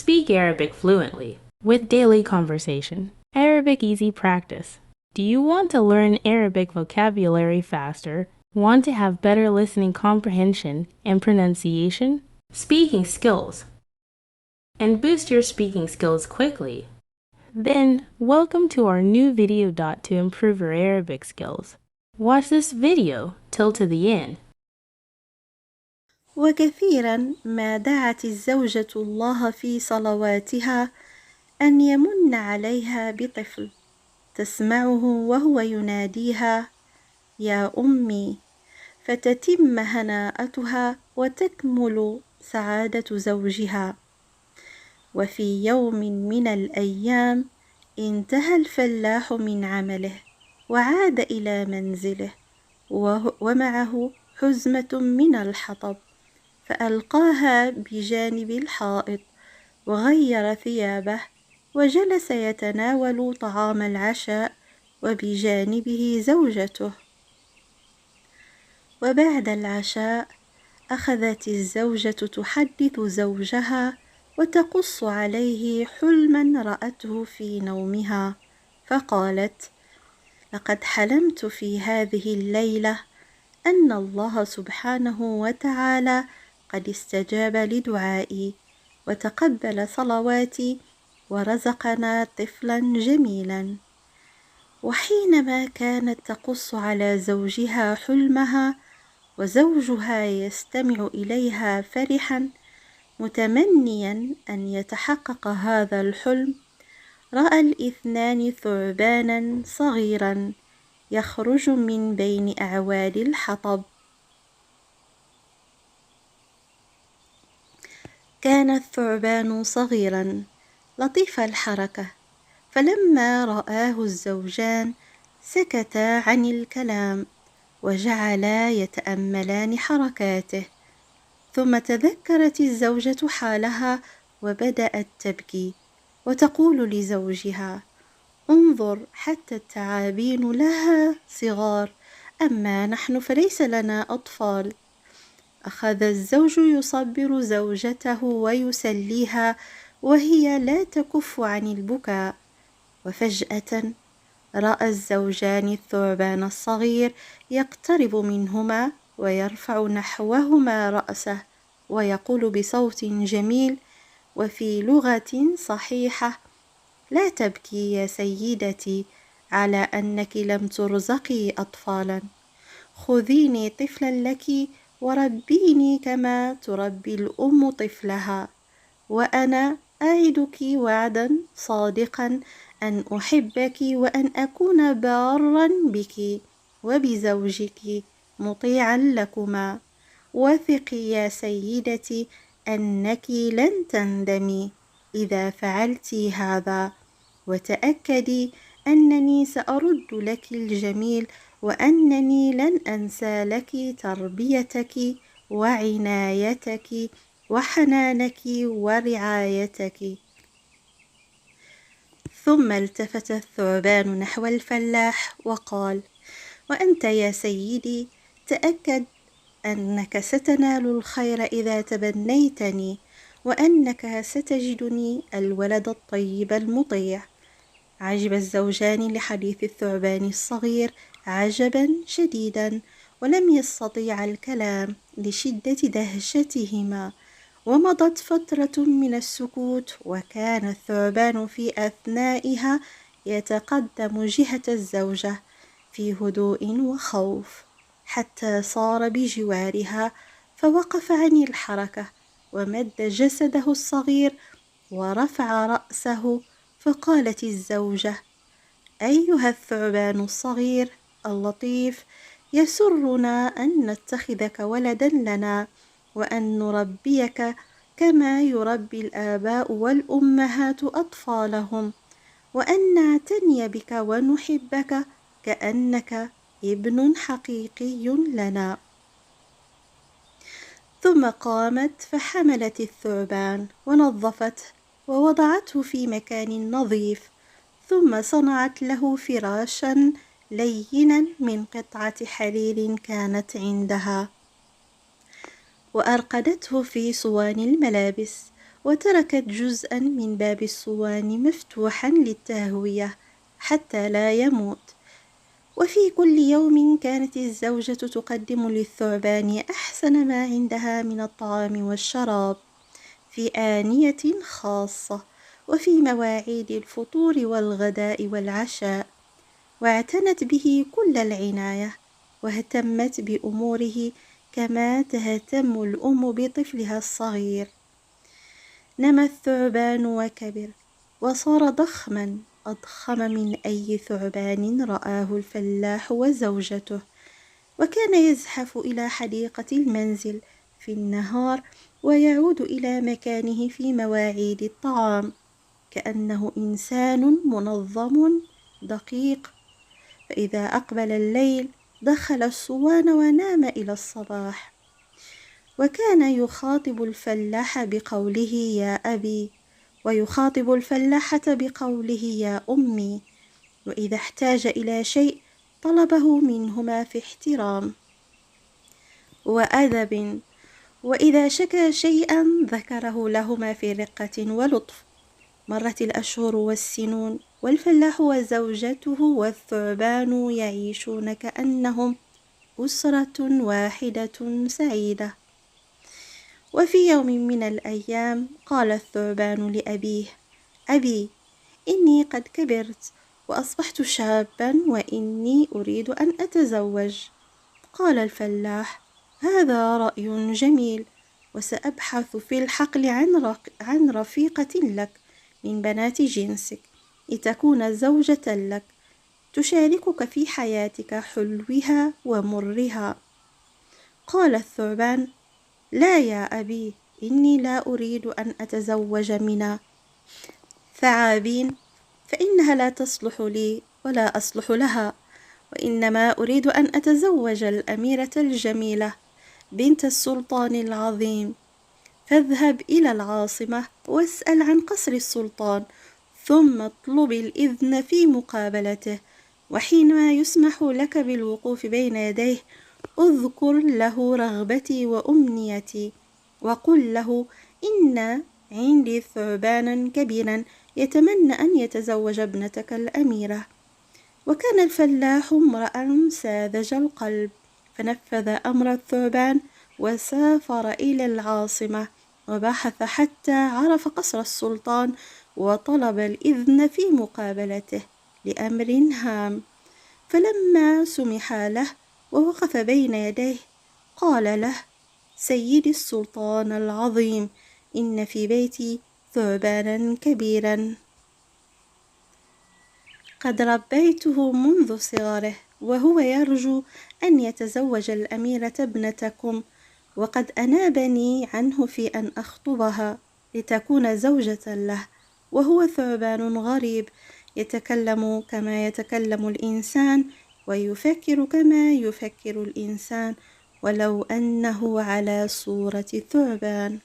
Speak Arabic fluently with daily conversation. Arabic Easy Practice. Do you want to learn Arabic vocabulary faster? Want to have better listening comprehension and pronunciation? Speaking skills. And boost your speaking skills quickly. Then, welcome to our new video dot to improve your Arabic skills. Watch this video till to the end. وكثيرا ما دعت الزوجة الله في صلواتها أن يمن عليها بطفل تسمعه وهو يناديها يا أمي، فتتم هناءتها وتكمل سعادة زوجها. وفي يوم من الأيام انتهى الفلاح من عمله وعاد إلى منزله ومعه حزمة من الحطب، فألقاها بجانب الحائط وغير ثيابه وجلس يتناول طعام العشاء وبجانبه زوجته. وبعد العشاء أخذت الزوجة تحدث زوجها وتقص عليه حلما رأته في نومها، فقالت: لقد حلمت في هذه الليلة أن الله سبحانه وتعالى قد استجاب لدعائي وتقبل صلواتي ورزقنا طفلا جميلا. وحينما كانت تقص على زوجها حلمها وزوجها يستمع إليها فرحا متمنيا أن يتحقق هذا الحلم، رأى الاثنان ثعبانا صغيرا يخرج من بين أعواد الحطب. كان الثعبان صغيرا لطيف الحركة، فلما رآه الزوجان سكتا عن الكلام وجعلا يتأملان حركاته، ثم تذكرت الزوجة حالها وبدأت تبكي وتقول لزوجها: انظر، حتى التعابين لها صغار، أما نحن فليس لنا أطفال. أخذ الزوج يصبر زوجته ويسليها وهي لا تكف عن البكاء، وفجأة رأى الزوجان الثعبان الصغير يقترب منهما ويرفع نحوهما رأسه ويقول بصوت جميل وفي لغة صحيحة: لا تبكي يا سيدتي على أنك لم ترزقي أطفالا، خذيني طفلا لك وربيني كما تربي الأم طفلها، وأنا أعدك وعدا صادقا أن أحبك وأن أكون بارا بك وبزوجك مطيعا لكما. وثقي يا سيدتي أنك لن تندمي إذا فعلت هذا، وتأكدي أنني سأرد لك الجميل وأنني لن أنسى لك تربيتك وعنايتك وحنانك ورعايتك. ثم التفت الثعبان نحو الفلاح وقال: وأنت يا سيدي تأكد أنك ستنال الخير إذا تبنيتني، وأنك ستجدني الولد الطيب المطيع. عجب الزوجان لحديث الثعبان الصغير عجبا شديدا، ولم يستطيعا الكلام لشدة دهشتهما. ومضت فترة من السكوت، وكان الثعبان في أثنائها يتقدم جهة الزوجة في هدوء وخوف، حتى صار بجوارها فوقف عن الحركة ومد جسده الصغير ورفع رأسه، فقالت الزوجة: أيها الثعبان الصغير اللطيف، يسرنا أن نتخذك ولدا لنا وأن نربيك كما يربي الآباء والأمهات أطفالهم، وأن نعتني بك ونحبك كأنك ابن حقيقي لنا. ثم قامت فحملت الثعبان ونظفته ووضعته في مكان نظيف، ثم صنعت له فراشا لينا من قطعة حرير كانت عندها، وأرقدته في صوان الملابس، وتركت جزءا من باب الصوان مفتوحا للتهوية حتى لا يموت. وفي كل يوم كانت الزوجة تقدم للثعبان أحسن ما عندها من الطعام والشراب في آنية خاصة وفي مواعيد الفطور والغداء والعشاء، واعتنت به كل العناية واهتمت بأموره كما تهتم الأم بطفلها الصغير. نمى الثعبان وكبر وصار ضخما أضخم من أي ثعبان رآه الفلاح وزوجته، وكان يزحف إلى حديقة المنزل في النهار ويعود إلى مكانه في مواعيد الطعام كأنه إنسان منظم دقيق. فإذا أقبل الليل دخل الصوان ونام إلى الصباح، وكان يخاطب الفلاح بقوله يا أبي، ويخاطب الفلاحة بقوله يا أمي، وإذا احتاج إلى شيء طلبه منهما في احترام وأدب، وإذا شكى شيئا ذكره لهما في رقة ولطف. مرت الأشهر والسنون والفلاح وزوجته والثعبان يعيشون كأنهم أسرة واحدة سعيدة. وفي يوم من الأيام قال الثعبان لأبيه: أبي، إني قد كبرت وأصبحت شابا وإني أريد أن أتزوج. قال الفلاح: هذا رأي جميل، وسأبحث في الحقل عن رفيقة لك من بنات جنسك لتكون زوجة لك تشاركك في حياتك حلوها ومرها. قال الثعبان: لا يا أبي، إني لا أريد أن أتزوج من ثعابين، فإنها لا تصلح لي ولا أصلح لها، وإنما أريد أن أتزوج الأميرة الجميلة بنت السلطان العظيم. فاذهب إلى العاصمة واسأل عن قصر السلطان، ثم اطلب الإذن في مقابلته، وحينما يسمح لك بالوقوف بين يديه اذكر له رغبتي وأمنيتي، وقل له إن عندي ثعبانا كبيرا يتمنى أن يتزوج ابنتك الأميرة. وكان الفلاح امرأ ساذج القلب، فنفذ أمر الثعبان وسافر إلى العاصمة وبحث حتى عرف قصر السلطان وطلب الإذن في مقابلته لأمر هام. فلما سمح له ووقف بين يديه قال له: سيدي السلطان العظيم، إن في بيتي ثعبانا كبيرا قد ربيته منذ صغره، وهو يرجو أن يتزوج الأميرة ابنتكم، وقد أنابني عنه في أن أخطبها لتكون زوجة له، وهو ثعبان غريب يتكلم كما يتكلم الإنسان ويفكر كما يفكر الإنسان، ولو أنه على صورة ثعبان.